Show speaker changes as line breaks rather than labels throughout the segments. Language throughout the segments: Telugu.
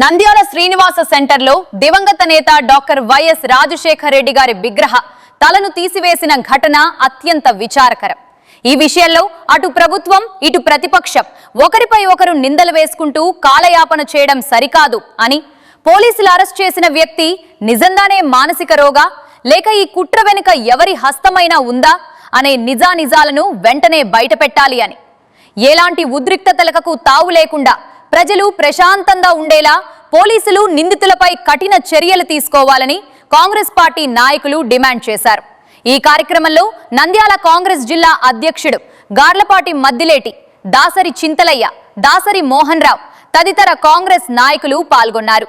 నంద్యాల శ్రీనివాస సెంటర్ లో దివంగత నేత డాక్టర్ వైఎస్ రాజశేఖర్ రెడ్డి గారి విగ్రహ తలను తీసివేసిన ఘటన అత్యంత విచారకరం. ఈ విషయంలో అటు ప్రభుత్వం ఇటు ప్రతిపక్షం ఒకరిపై ఒకరు నిందలు వేసుకుంటూ కాలయాపన చేయడం సరికాదు అని, పోలీసులు అరెస్ట్ చేసిన వ్యక్తి నిజంగానే మానసిక రోగా లేక ఈ కుట్ర వెనుక ఎవరి హస్తమైనా ఉందా అనే నిజానిజాలను వెంటనే బయటపెట్టాలి అని, ఎలాంటి ఉద్రిక్తతలకు తావు లేకుండా ప్రజలు ప్రశాంతంగా ఉండేలా పోలీసులు నిందితులపై కఠిన చర్యలు తీసుకోవాలని కాంగ్రెస్ పార్టీ నాయకులు డిమాండ్ చేశారు. ఈ కార్యక్రమంలో నంద్యాల కాంగ్రెస్ జిల్లా అధ్యక్షుడు గార్లపాటి మద్దిలేటి, దాసరి చింతలయ్య, దాసరి మోహన్ రావు తదితర కాంగ్రెస్ నాయకులు పాల్గొన్నారు.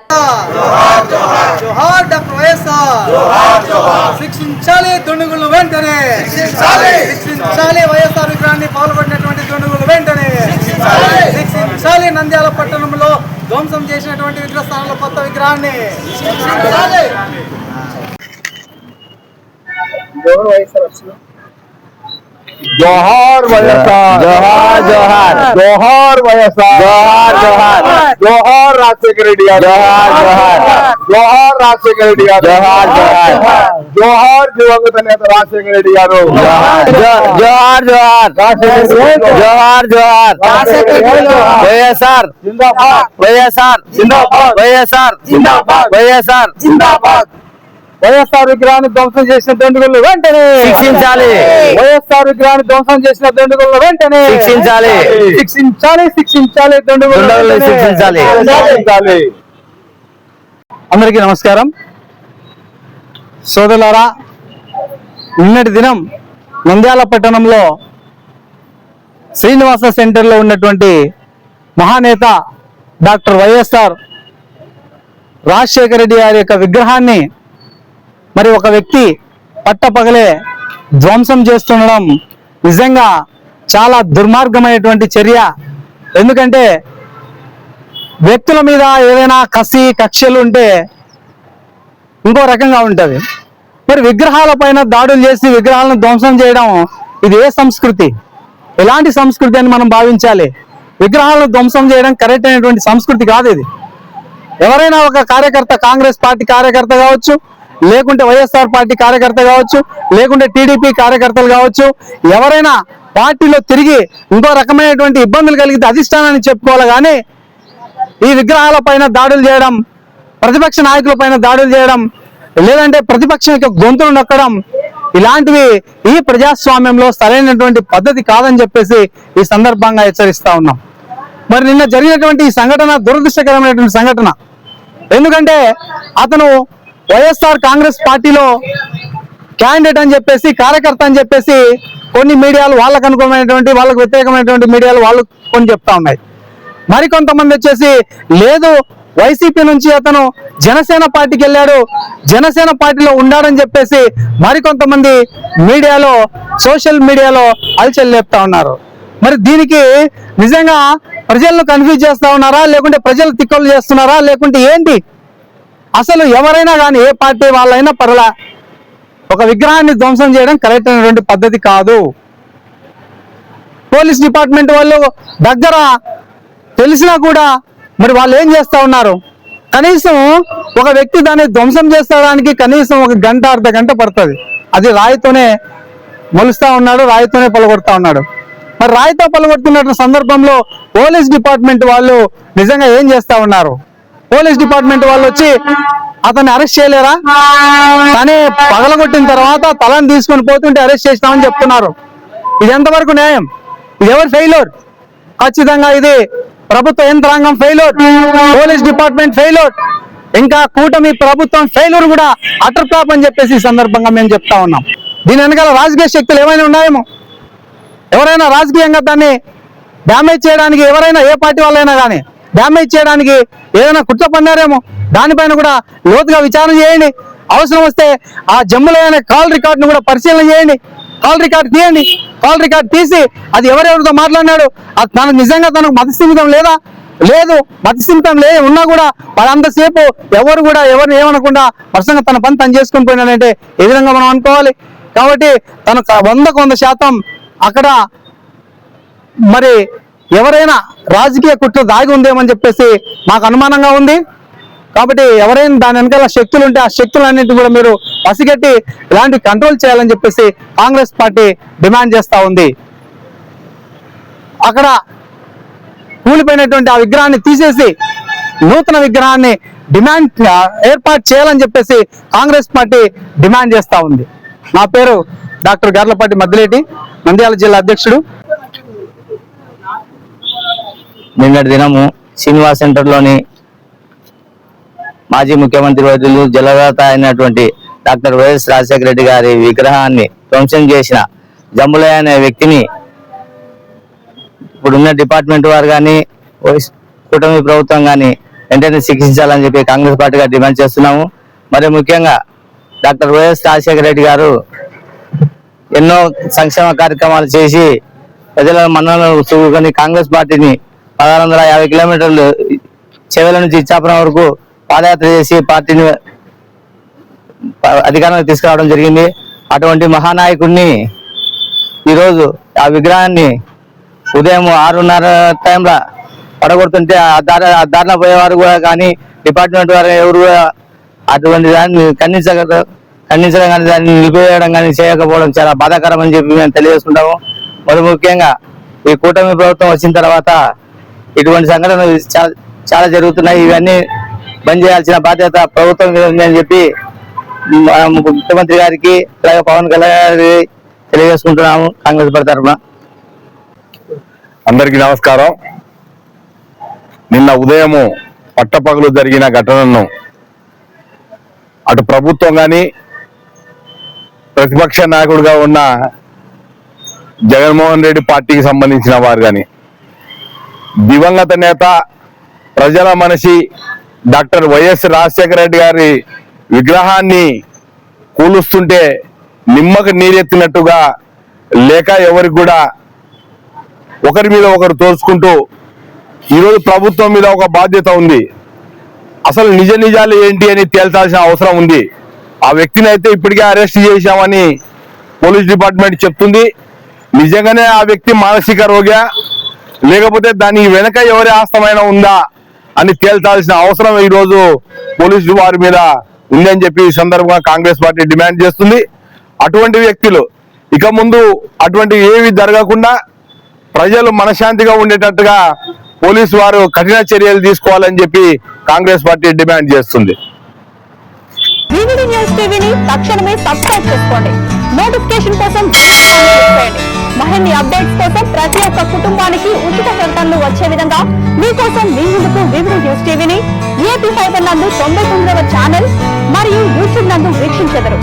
నంద్యాల పట్టణంలో ధ్వంసం చేసినటువంటి విగ్రహస్థానంలో కొత్త విగ్రహాన్ని
जोहार वयसार, जोहार जोहार, जोहार वयसार, जोहार जोहार, जोहार राजशेखर रेड्डी, जोहार जोहार, जोहार राजशेखर रेड्डी, जोहार जोहार, जोहार दिवंगत नेता राजशेखर रेड्डी गारू, जोहार जोहार, जोहार जोहार, वयसार जिंदाबाद, वयसार जिंदाबाद, वयसार जिंदाबाद, वयसार जिंदाबाद. వైఎస్ఆర్ విగ్రహాన్ని ధ్వంసం చేసిన దండుగులను వెంటనే శిక్షించాలి. వైఎస్ఆర్ విగ్రహాన్ని ధ్వంసం చేసిన దండుగులను వెంటనే శిక్షించాలి. శిక్షించాలి, శిక్షించాలి, దండుగులను శిక్షించాలి. అందరికీ నమస్కారం. సోదరులారా, నిన్నటి దినం నంద్యాల పట్టణంలో శ్రీనివాస సెంటర్లో ఉన్నటువంటి మహానేత డాక్టర్ వైఎస్ఆర్ రాజశేఖర రెడ్డి గారి యొక్క విగ్రహాన్ని మరి ఒక వ్యక్తి పట్టపగలే ధ్వంసం చేస్తుండడం నిజంగా చాలా దుర్మార్గమైనటువంటి చర్య. ఎందుకంటే వ్యక్తుల మీద ఏదైనా కసి కక్షలు ఉంటే ఇంకో రకంగా ఉంటుంది. మరి విగ్రహాల పైన దాడులు చేసి విగ్రహాలను ధ్వంసం చేయడం ఇది ఏ సంస్కృతి, ఎలాంటి సంస్కృతి అని మనం భావించాలి. విగ్రహాలను ధ్వంసం చేయడం కరెక్ట్ అయినటువంటి సంస్కృతి కాదు ఇది. ఎవరైనా ఒక కార్యకర్త, కాంగ్రెస్ పార్టీ కార్యకర్త కావచ్చు, లేకుంటే వైఎస్ఆర్ పార్టీ కార్యకర్త కావచ్చు, లేకుంటే టీడీపీ కార్యకర్తలు కావచ్చు, ఎవరైనా పార్టీలో తిరిగి ఇంకో రకమైనటువంటి ఇబ్బందులు కలిగితే అధిష్టానాన్ని చెప్పుకోవాలి. కానీ ఈ విగ్రహాల పైన దాడులు చేయడం, ప్రతిపక్ష నాయకుల పైన దాడులు చేయడం, లేదంటే ప్రతిపక్షం యొక్క గొంతులు నొక్కడం, ఇలాంటివి ఈ ప్రజాస్వామ్యంలో సరైనటువంటి పద్ధతి కాదని చెప్పేసి ఈ సందర్భంగా హెచ్చరిస్తా ఉన్నాం. మరి నిన్న జరిగినటువంటి ఈ సంఘటన దురదృష్టకరమైనటువంటి సంఘటన. ఎందుకంటే అతను వైఎస్ఆర్ కాంగ్రెస్ పార్టీలో క్యాండిడేట్ అని చెప్పేసి, కార్యకర్త అని చెప్పేసి కొన్ని మీడియాలు వాళ్ళకు అనుకూలమైనటువంటి, వాళ్ళకు వ్యతిరేకమైనటువంటి మీడియాలు వాళ్ళు కొన్ని చెప్తా ఉన్నాయి. మరికొంతమంది వచ్చేసి లేదు వైసీపీ నుంచి అతను జనసేన పార్టీకి వెళ్ళాడు, జనసేన పార్టీలో ఉన్నాడని చెప్పేసి మరికొంతమంది మీడియాలో, సోషల్ మీడియాలో అలచల్ లేపుతా ఉన్నారు. మరి దీనికి నిజంగా ప్రజలను కన్ఫ్యూజ్ చేస్తా ఉన్నారా, లేకుంటే ప్రజలు తిక్కలు చేస్తున్నారా, లేకుంటే ఏంటి? అసలు ఎవరైనా కానీ ఏ పార్టీ వాళ్ళైనా పర్లా ఒక విగ్రహాన్ని ధ్వంసం చేయడం కరెక్ట్ అయినటువంటి పద్ధతి కాదు. పోలీస్ డిపార్ట్మెంట్ వాళ్ళు దగ్గర తెలిసినా కూడా మరి వాళ్ళు ఏం చేస్తా ఉన్నారు? కనీసం ఒక వ్యక్తి దాన్ని ధ్వంసం చేసేదానికి కనీసం ఒక గంట, అర్ధ గంట పడుతుంది. అది రాయితోనే మొలుస్తా ఉన్నాడు, రాయితోనే పలగొడతా ఉన్నాడు. మరి రాయితో పలగొడుతున్న సందర్భంలో పోలీస్ డిపార్ట్మెంట్ వాళ్ళు నిజంగా ఏం చేస్తా ఉన్నారు? పోలీస్ డిపార్ట్మెంట్ వాళ్ళు వచ్చి అతన్ని అరెస్ట్ చేయలేరా? కానీ పగలగొట్టిన తర్వాత తలని తీసుకొని పోతుంటే అరెస్ట్ చేసినామని చెప్తున్నారు. ఇది ఎంతవరకు న్యాయం? ఇది ఎవరు ఫెయిల్యూర్? ఖచ్చితంగా ఇది ప్రభుత్వ యంత్రాంగం ఫెయిల్యూర్, పోలీస్ డిపార్ట్మెంట్ ఫెయిల్యూర్, ఇంకా కూటమి ప్రభుత్వం ఫెయిల్యూర్ కూడా అటర్ ఫ్లాప్ అని చెప్పేసి ఈ సందర్భంగా మేము చెప్తా ఉన్నాం. దీని వెనకాల రాజకీయ శక్తులు ఏమైనా ఉన్నాయేమో, ఎవరైనా రాజకీయంగా దాన్ని డ్యామేజ్ చేయడానికి, ఎవరైనా ఏ పార్టీ వాళ్ళైనా కానీ డ్యామేజ్ చేయడానికి ఏదైనా కుట్ర పన్నారేమో, దానిపైన కూడా లోతుగా విచారణ చేయండి. అవసరం వస్తే ఆ జమ్ములో కాల్ రికార్డును కూడా పరిశీలన చేయండి. కాల్ రికార్డు తీయండి. కాల్ రికార్డు తీసి అది ఎవరెవరితో మాట్లాడినాడు, తనకు నిజంగా తనకు మతిస్థిమితం లేదా, లేదు మతిస్థిమితం ఉన్నా కూడా వాళ్ళంతసేపు ఎవరు కూడా ఎవరిని ఏమనకుండా పర్సంగా తన పని తను చేసుకుని పోయినాడంటే ఏ విధంగా మనం అనుకోవాలి? కాబట్టి తనకు 100% అక్కడ మరి ఎవరైనా రాజకీయ కుట్ర దాగి ఉందేమని చెప్పేసి మాకు అనుమానంగా ఉంది. కాబట్టి ఎవరైనా దాని వెనకాల శక్తులు ఉంటే ఆ శక్తులన్నింటినీ కూడా మీరు పసిగట్టి ఇలాంటి కంట్రోల్ చేయాలని చెప్పేసి కాంగ్రెస్ పార్టీ డిమాండ్ చేస్తూ ఉంది. అక్కడ కూలిపోయినటువంటి ఆ విగ్రహాన్ని తీసేసి నూతన విగ్రహాన్ని ఏర్పాటు చేయాలని చెప్పేసి కాంగ్రెస్ పార్టీ డిమాండ్ చేస్తూ ఉంది. నా పేరు డాక్టర్ గర్లపాటి మద్దిలేటి, నంద్యాల జిల్లా అధ్యక్షుడు.
నిన్నటి దినము శ్రీనివాస్ సెంటర్లోని మాజీ ముఖ్యమంత్రి వర్యులు జలదాత అయినటువంటి డాక్టర్ వైఎస్ రాజశేఖర రెడ్డి గారి విగ్రహాన్ని ధ్వంసం చేసిన జంబులయ్య అనే వ్యక్తిని ఇప్పుడున్న డిపార్ట్మెంట్ వారు కానీ కూటమి ప్రభుత్వం కానీ వెంటనే శిక్షించాలని చెప్పి కాంగ్రెస్ పార్టీగా డిమాండ్ చేస్తున్నాము. మరి ముఖ్యంగా డాక్టర్ వైఎస్ రాజశేఖర రెడ్డి గారు ఎన్నో సంక్షేమ కార్యక్రమాలు చేసి ప్రజల మన్ననలు చూసుకొని కాంగ్రెస్ పార్టీని 1650 కిలోమీటర్లు చెవెల నుంచి ఇచ్చాపురం వరకు పాదయాత్ర చేసి పార్టీని అధికారంలోకి తీసుకురావడం జరిగింది. అటువంటి మహానాయకుడిని ఈరోజు ఆ విగ్రహాన్ని ఉదయం 6:30 టైంలో పడగొడుతుంటే ఆ దారిలో పోయేవారు కూడా కానీ డిపార్ట్మెంట్ వారు ఎవరు కూడా అటువంటి దాన్ని ఖండించడం కానీ దాన్ని నిలిపివేయడం కానీ చేయకపోవడం చాలా బాధాకరం అని చెప్పి మేము తెలియజేసుకుంటాము. మరి ముఖ్యంగా ఈ కూటమి ప్రభుత్వం వచ్చిన తర్వాత ఇటువంటి సంఘటనలు చాలా జరుగుతున్నాయి. ఇవన్నీ బంద్ చేయాల్సిన బాధ్యత ప్రభుత్వం మీద ఉందని చెప్పి ముఖ్యమంత్రి గారికి అలాగే పవన్ కళ్యాణ్ గారికి తెలియజేసుకుంటున్నాము కాంగ్రెస్ పార్టీ తరఫున.
అందరికీ నమస్కారం. నిన్న ఉదయము పట్టపగలు జరిగిన ఘటనను అటు ప్రభుత్వం కానీ ప్రతిపక్ష నాయకుడిగా ఉన్న జగన్మోహన్ రెడ్డి పార్టీకి సంబంధించిన వారు కానీ దివంగత నేత ప్రజల మనిషి డాక్టర్ వైఎస్ రాజశేఖర రెడ్డి గారి విగ్రహాన్ని కూలుస్తుంటే నిమ్మకు నీరెత్తినట్టుగా లేక ఎవరికి కూడా ఒకరి మీద ఒకరు తోచుకుంటూ ఈరోజు ప్రభుత్వం మీద ఒక బాధ్యత ఉంది. అసలు నిజాలు ఏంటి అని తేల్చాల్సిన అవసరం ఉంది. ఆ వ్యక్తిని అయితే ఇప్పటికే అరెస్ట్ చేశామని పోలీస్ డిపార్ట్మెంట్ చెప్తుంది. నిజంగానే ఆ వ్యక్తి మానసిక రోగా లేకపోతే దాని వెనక ఎవరి ఆస్తమైన ఉందా అని తేల్చాల్సిన అవసరం ఈరోజు పోలీసు వారి మీద ఉందని చెప్పి ఈ సందర్భంగా కాంగ్రెస్ పార్టీ డిమాండ్ చేస్తుంది. అటువంటి వ్యక్తులు ఇక ముందు అటువంటి ఏవి జరగకుండా ప్రజలు మనశాంతిగా ఉండేటట్టుగా పోలీసు వారు కఠిన చర్యలు తీసుకోవాలని చెప్పి కాంగ్రెస్ పార్టీ డిమాండ్ చేస్తుంది.
వివిడి న్యూస్ టీవీని తక్షణమే సబ్స్క్రైబ్ చేసుకోండి. నోటిఫికేషన్ కోసం బెల్ ఐకాన్ క్లిక్ చేయండి. మరిన్ని అప్డేట్స్ కోసం ప్రతి ఒక్క కుటుంబానికి ఉచిత ప్రకటనలు వచ్చే విధంగా మీకోసం మీ ముందుకు వివిడి న్యూస్ టీవీని ఏపీ 5 నందు 99వ ఛానల్ మరియు యూట్యూబ్ నందు వీక్షించెదరు.